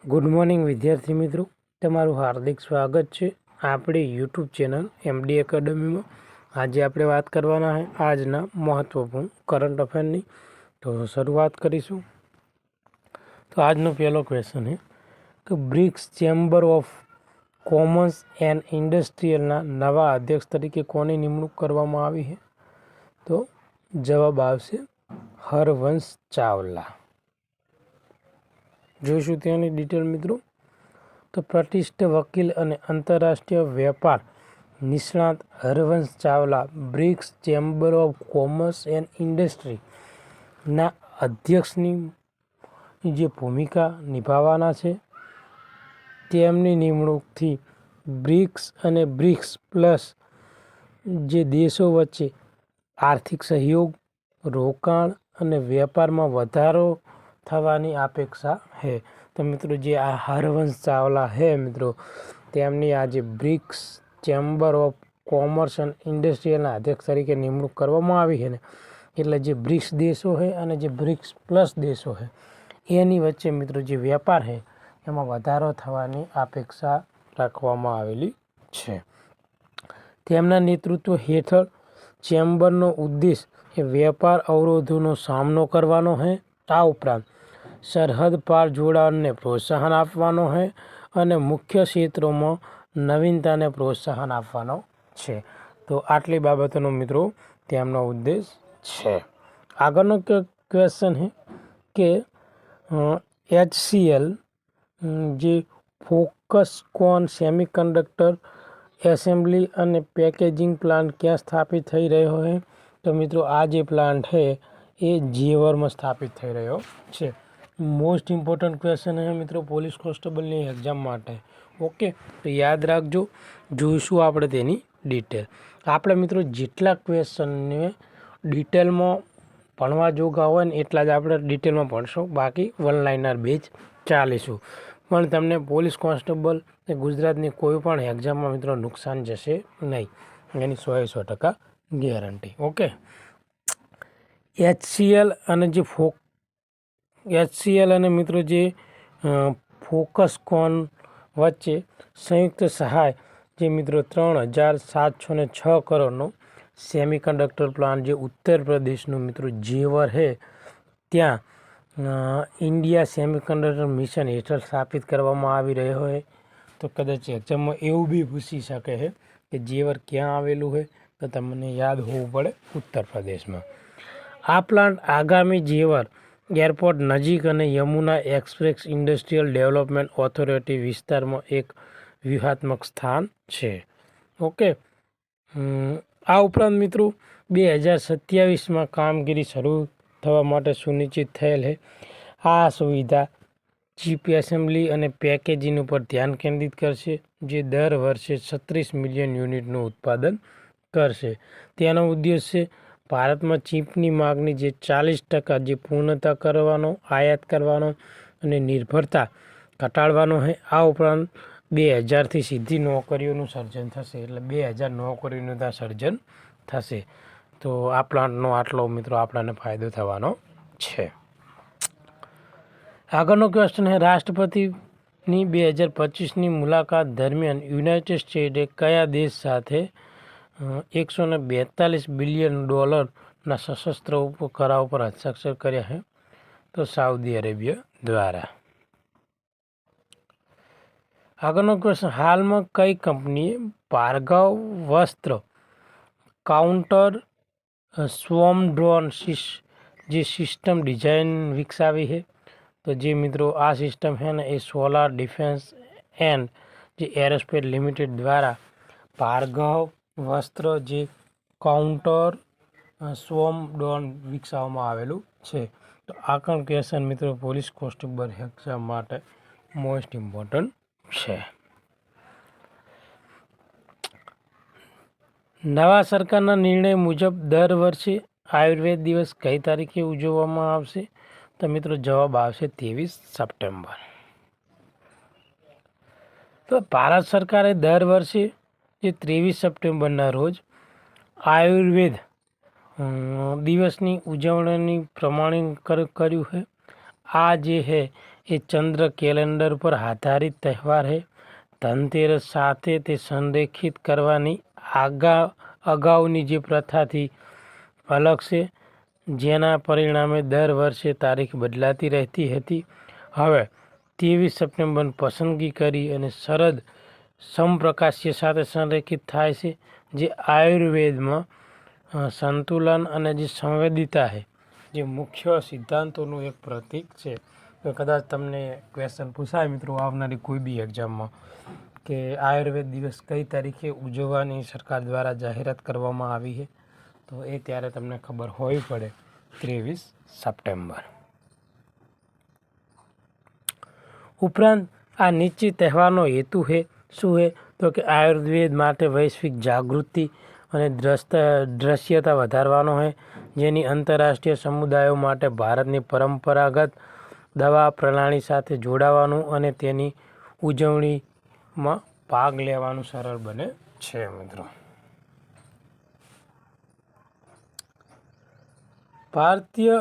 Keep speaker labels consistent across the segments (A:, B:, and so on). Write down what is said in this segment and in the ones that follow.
A: Good morning વિદ્યાર્થી મિત્રો, તમારું હાર્દિક સ્વાગત છે આપણી યુટ્યુબ ચેનલ એમડી એકેડમીમાં। આજે આપણે વાત કરવાના છે આજના મહત્વપૂર્ણ કરંટ અફેરની। તો શરૂઆત કરીશું। તો આજનો પહેલો ક્વેશ્ચન છે કે BRICS chamber of commerce and ઇન્ડસ્ટ્રીયલના નવા અધ્યક્ષ તરીકે કોની નિમણૂક કરવામાં આવી છે? તો જવાબ આવશે હરવંશ ચાવલા। જોઈશું તેની ડિટેલ મિત્રો। તો પ્રતિષ્ઠિત વકીલ અને આંતરરાષ્ટ્રીય વેપાર નિષ્ણાત Harvansh Chawla BRICS chamber of commerce and ઇન્ડસ્ટ્રીના અધ્યક્ષની જે ભૂમિકા નિભાવવાના છે, તેમની નિમણૂકથી બ્રિક્સ અને બ્રિક્સ પ્લસ જે દેશો વચ્ચે આર્થિક સહયોગ, રોકાણ અને વેપારમાં વધારો થવાની અપેક્ષા છે। તો મિત્રો જે આ હરવંશ ચાવલા છે મિત્રો, તેમની આજે BRICS chamber of commerce and ઇન્ડસ્ટ્રીયલના અધ્યક્ષ તરીકે નિમણૂક કરવામાં આવી છે ને, એટલે જે બ્રિક્સ દેશો છે અને જે બ્રિક્સ પ્લસ દેશો છે એની વચ્ચે મિત્રો જે વેપાર છે એમાં વધારો થવાની અપેક્ષા રાખવામાં આવેલી છે। તેમના નેતૃત્વ હેઠળ ચેમ્બરનો ઉદ્દેશ એ વેપાર અવરોધોનો સામનો કરવાનો છે। આ ઉપરાંત સરહદ પાર જોડાણને પ્રોત્સાહન આપવાનો છે અને મુખ્ય ક્ષેત્રોમાં નવીનતાને પ્રોત્સાહન આપવાનો છે। તો આટલી બાબતોનો મિત્રો તેમનો ઉદ્દેશ છે। આગળનો ક્વેશ્ચન છે કે HCL જે ફોક્સકોન સેમિકન્ડક્ટર એસેમ્બલી અને પેકેજિંગ પ્લાન્ટ ક્યાં સ્થાપિત થઈ રહ્યો છે? તો મિત્રો આ જે પ્લાન્ટ છે એ ઝેવરમાં સ્થાપિત થઈ રહ્યો છે। મોસ્ટ ઇમ્પોર્ટન્ટ ક્વેશ્ચન છે મિત્રો પોલીસ કોન્સ્ટેબલની એક્ઝામ માટે। ઓકે, તો યાદ રાખજો। જોઈશું આપણે તેની ડિટેલ। આપણે મિત્રો જેટલા ક્વેશ્ચનને ડિટેલમાં ભણવા જોગા હોય ને એટલા જ આપણે ડિટેલમાં ભણશું, બાકી વન લાઇનર બેઝ ચાલીશું। પણ તમને પોલીસ કોન્સ્ટેબલ કે ગુજરાતની કોઈ પણ એક્ઝામમાં મિત્રો નુકસાન જશે નહીં, એની 100% ગેરંટી। ઓકે, HCL અને મિત્રો જે ફોક્સકોન વચ્ચે સંયુક્ત સહાય જે મિત્રો 3,706 કરોડનો સેમિકન્ડક્ટર પ્લાન્ટ જે ઉત્તર પ્રદેશનું મિત્રો ઝેવર છે ત્યાં ઇન્ડિયા સેમિકન્ડક્ટર મિશન હેઠળ સ્થાપિત કરવામાં આવી રહ્યો છે। તો કદાચ એક્ઝામમાં એવું બી પૂછી શકે છે કે ઝેવર ક્યાં આવેલું છે, તો તમને યાદ હોવું પડે ઉત્તર પ્રદેશમાં। આ પ્લાન્ટ આગામી ઝેવર એરપોર્ટ નજીક અને Yamuna express industrial development authority વિસ્તારમાં એક વ્યૂહાત્મક સ્થાન છે। ઓકે, આ ઉપરાંત મિત્રો 2027માં કામગીરી શરૂ થવા માટે સુનિશ્ચિત થયેલ છે। આ સુવિધા ચીપ એસેમ્બલી અને પેકેજિંગ ઉપર ધ્યાન કેન્દ્રિત કરશે, જે દર વર્ષે 36 મિલિયન યુનિટનું ઉત્પાદન કરશે। તેનો ઉદ્દેશ છે ભારતમાં ચીપની માગની જે 40% જે પૂર્ણતા કરવાનો, આયાત કરવાનો અને નિર્ભરતા ઘટાડવાનો છે। આ ઉપરાંત 2000થી સીધી નોકરીઓનું સર્જન થશે, એટલે 2000 નોકરીઓનું ત્યાં સર્જન થશે। તો આ પ્લાન્ટનો આટલો મિત્રો આપણને ફાયદો થવાનો છે। આગળનો ક્વેશ્ચન છે રાષ્ટ્રપતિની 2025ની મુલાકાત દરમિયાન યુનાઇટેડ સ્ટેટ્સે કયા દેશ સાથે $142 બિલિયન સશસ્ત્ર કરાર ઉપર હસ્તાક્ષર કર્યા છે? તો સાઉદી અરેબિયા દ્વારા। આગળનો ક્વેશ્ચન હાલમાં કઈ કંપનીએ ભાર્ગવ વસ્ત્ર કાઉન્ટર સ્વોર્મ ડ્રોન જે સિસ્ટમ ડિઝાઇન વિકસાવી છે? તો જે મિત્રો આ સિસ્ટમ છે ને એ સોલાર ડિફેન્સ એન્ડ જે એરોસ્પેસ લિમિટેડ દ્વારા ભાર્ગવ વસ્ત્ર જે કાઉન્ટર સ્વોર્મ ડ્રોન વિકસાવવામાં આવેલું છે। તો આ પણ ક્વેશ્ચન મિત્રો પોલીસ કોન્સ્ટેબલ એક્ઝામ માટે મોસ્ટ ઇમ્પોર્ટન્ટ છે। નવા સરકારના નિર્ણય મુજબ દર વર્ષે આયુર્વેદ દિવસ કઈ તારીખે ઉજવવામાં આવશે? તો મિત્રો જવાબ આવશે 23 સપ્ટેમ્બર। તો ભારત સરકારે દર વર્ષે જે 23 સપ્ટેમ્બરના રોજ આયુર્વેદ દિવસની ઉજવણીની પ્રમાણિત કર્યું છે। આ જે છે એ ચંદ્ર કેલેન્ડર પર આધારિત તહેવાર છે. ધનતેરસ સાથે તે સંરેખિત કરવાની અગાઉની જે પ્રથાથી અલગ છે, જેના પરિણામે દર વર્ષે તારીખ બદલાતી રહેતી હતી. હવે 23 સપ્ટેમ્બર પસંદગી કરી અને શરદ સમપ્રકાશ્ય સાથે સંરેખિત થાય છે, જે આયુર્વેદમાં સંતુલન અને જે સંવેદિતા છે, જે મુખ્ય સિદ્ધાંતોનું એક પ્રતીક છે. તો કદાચ તમને ક્વેશ્ચન પૂછાય મિત્રો આવનારી કોઈ બી એક્ઝામમાં કે આયુર્વેદ દિવસ કઈ તારીખે ઉજવવાની સરકાર દ્વારા જાહેરાત કરવામાં આવી છે, તો એ ત્યારે તમને ખબર હોવી પડે 23 સપ્ટેમ્બર. ઉપરાંત આ નીચે તહેવારનો હેતુ છે શું છે, તો કે આયુર્વેદ માટે વૈશ્વિક જાગૃતિ અને દ્રશ્યતા વધારવાનો છે, જેની આંતરરાષ્ટ્રીય સમુદાયો માટે ભારતની પરંપરાગત દવા પ્રણાલી સાથે જોડાવાનું અને તેની ઉજવણીમાં ભાગ લેવાનું સરળ બને છે. મિત્રો, ભારતીય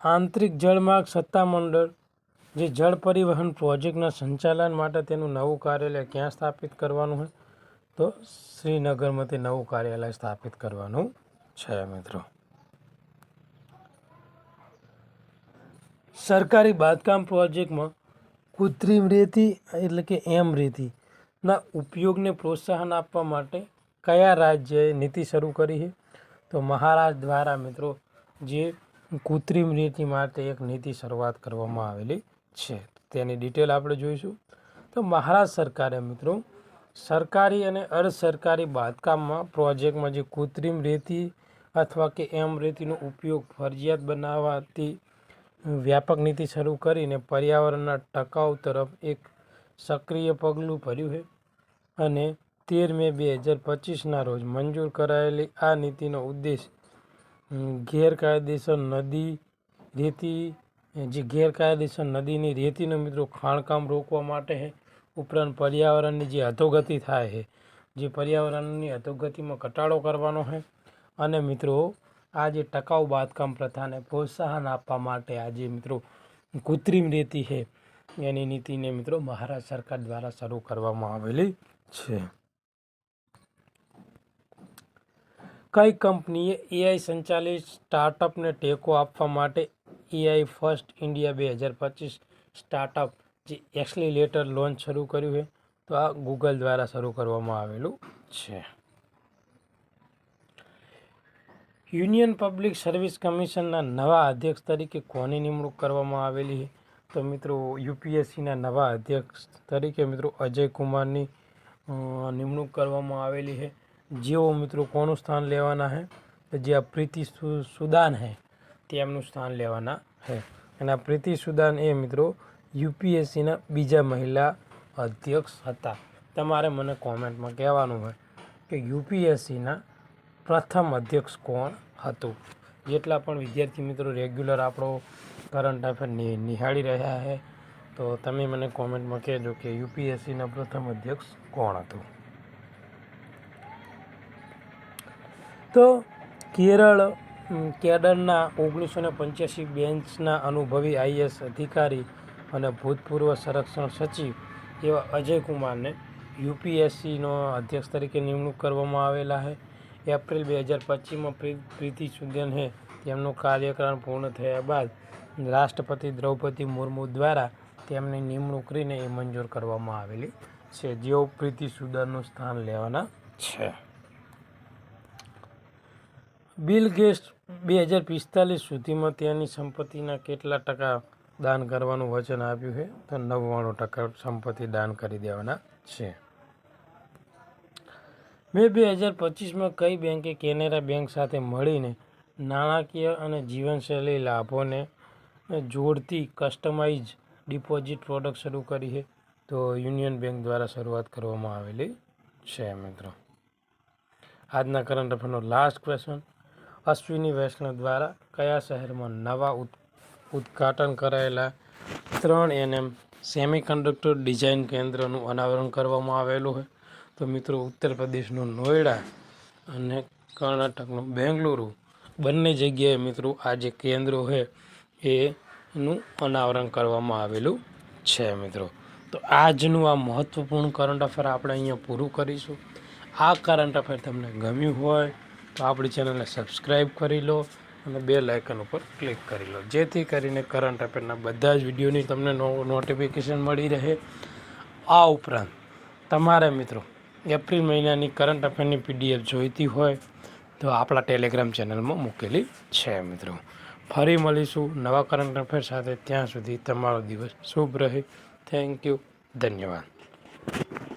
A: આંતરિક જળમાર્ગ સત્તામંડળ જે જળ પરિવહન પ્રોજેક્ટના સંચાલન માટે તેનું નવું કાર્યાલય ક્યાં સ્થાપિત કરવાનું છે, તો શ્રીનગરમાં તે નવું કાર્યાલય સ્થાપિત કરવાનું છે. મિત્રો, સરકારી બાંધકામ પ્રોજેક્ટમાં કૃત્રિમ રેતી એટલે કે રેતીના ઉપયોગને પ્રોત્સાહન આપવા માટે કયા રાજ્યએ નીતિ શરૂ કરી છે, તો મહારાષ્ટ્ર દ્વારા મિત્રો જે કૃત્રિમ રેતી માટે એક નીતિ શરૂઆત કરવામાં આવેલી છે. તેની ડિટેલ આપણે જોઈશું. તો મહારાષ્ટ્ર સરકારે મિત્રો સરકારી અને અર્ધ સરકારી બાંધકામમાં પ્રોજેક્ટમાં જે કૃત્રિમ રેતી અથવા કે રેતીનો ઉપયોગ ફરજિયાત બનાવવાથી વ્યાપક નીતિ શરૂ કરીને પર્યાવરણના ટકાઉ તરફ એક સક્રિય પગલું ભર્યું છે. અને 13 મે 2025ના રોજ મંજૂર કરાયેલી આ નીતિનો ઉદ્દેશ ગેરકાયદેસર નદીની રેતીનો મિત્રો ખાણકામ રોકવા માટે છે. ઉપરાંત પર્યાવરણની જે અધોગતિ થાય છે, જે પર્યાવરણની અધોગતિમાં ઘટાડો કરવાનો છે. અને મિત્રો આ જે ટકાઉ બાંધકામ પ્રથાને પ્રોત્સાહન આપવા માટે આ જે મિત્રો કૃત્રિમ રેતી છે એની નીતિને મિત્રો મહારાષ્ટ્ર સરકાર દ્વારા શરૂ કરવામાં આવેલી છે. કઈ કંપનીએ એઆઈ સંચાલિત સ્ટાર્ટઅપને ટેકો આપવા માટે એઆઈ ફર્સ્ટ ઇન્ડિયા 2025 સ્ટાર્ટઅપ જે એક્સેલિરેટર લોન્ચ શરૂ કર્યું છે, તો આ ગૂગલ દ્વારા શરૂ કરવામાં આવેલું છે. યુનિયન પબ્લિક સર્વિસ કમિશનના નવા અધ્યક્ષ તરીકે કોની નિમણૂક કરવામાં આવેલી છે, તો મિત્રો યુપીએસસીના નવા અધ્યક્ષ તરીકે મિત્રો અજય કુમારની નિમણૂક કરવામાં આવેલી છે. જેઓ મિત્રો કોનું સ્થાન લેવાના છે, તો જે આ પ્રીતિ સુદાન છે તેમનું સ્થાન લેવાના છે. અને આ પ્રીતિ સુદાન એ મિત્રો યુપીએસસીના બીજા મહિલા અધ્યક્ષ હતા. તમારે મને કોમેન્ટમાં કહેવાનું હોય કે યુપીએસસીના પ્રથમ અધ્યક્ષ કોણ હતું. જેટલા પણ વિદ્યાર્થી મિત્રો રેગ્યુલર આપણો કરંટ અફેર નિહાળી રહ્યા છે, તો તમે મને કોમેન્ટમાં કહેજો કે યુપીએસસીના પ્રથમ અધ્યક્ષ કોણ હતું. તો કેરળ કેડરના 1985 બેન્ચના અનુભવી આઈએએસ અધિકારી અને ભૂતપૂર્વ સંરક્ષણ સચિવ એવા અજય કુમારને યુપીએસસીનો અધ્યક્ષ તરીકે નિમણૂક કરવામાં આવેલા છે. એપ્રિલ 2025માં પ્રીતિ સુદન છે તેમનો કાર્યકાળ પૂર્ણ થયા બાદ રાષ્ટ્રપતિ દ્રૌપદી મુર્મુ દ્વારા તેમની નિમણૂક કરીને એ મંજૂર કરવામાં આવેલી છે, જેઓ પ્રીતિ સુદનનું સ્થાન લેવાના છે. બિલ ગેટ્સ 2045 સુધીમાં તેની સંપત્તિના કેટલા ટકા દાન કરવાનું વચન આપ્યું છે, તો 99% સંપત્તિ દાન કરી દેવાના છે. મે 2025માં કઈ બેંકે કેનેરા બેંક સાથે મળીને નાણાકીય અને જીવનશૈલી લાભોને જોડતી કસ્ટમાઇઝ ડિપોઝિટ પ્રોડક્ટ શરૂ કરી છે, તો યુનિયન બેંક દ્વારા શરૂઆત કરવામાં આવેલી છે. મિત્રો, આજના કરંટ અફેરનો લાસ્ટ ક્વેશ્ચન, અશ્વિની વૈષ્ણવ દ્વારા કયા શહેરમાં નવા ઉદ્ઘાટન કરાયેલા 3nm સેમિકન્ડક્ટર ડિઝાઇન કેન્દ્રનું અનાવરણ કરવામાં આવેલું છે, તો મિત્રો ઉત્તર પ્રદેશનું નોઈડા અને કર્ણાટકનું બેંગલુરુ બંને જગ્યાએ મિત્રો આ જે કેન્દ્રો છે એ નું અનાવરણ કરવામાં આવેલું છે મિત્રો. તો આજનું આ મહત્ત્વપૂર્ણ કરંટ અફેર આપણે અહીંયા પૂરું કરીશું. આ કરંટ અફેર તમને ગમ્યું હોય તો આપણી ચેનલને સબસ્ક્રાઈબ કરી લો અને બેલ આઇકન ઉપર ક્લિક કરી લો, જેથી કરીને કરંટ અફેરના બધા જ વિડીયોની તમને નોટિફિકેશન મળી રહે. આ ઉપરાંત તમારા મિત્રો એપ્રિલ મહિનાની કરંટ અફેરની PDF જોઈતી હોય તો આપણા ટેલિગ્રામ ચેનલમાં મૂકેલી છે મિત્રો. ફરી મળીશું નવા કરંટ અફેર સાથે. ત્યાં સુધી તમારો દિવસ શુભ રહે. Thank you. ધન્યવાદ.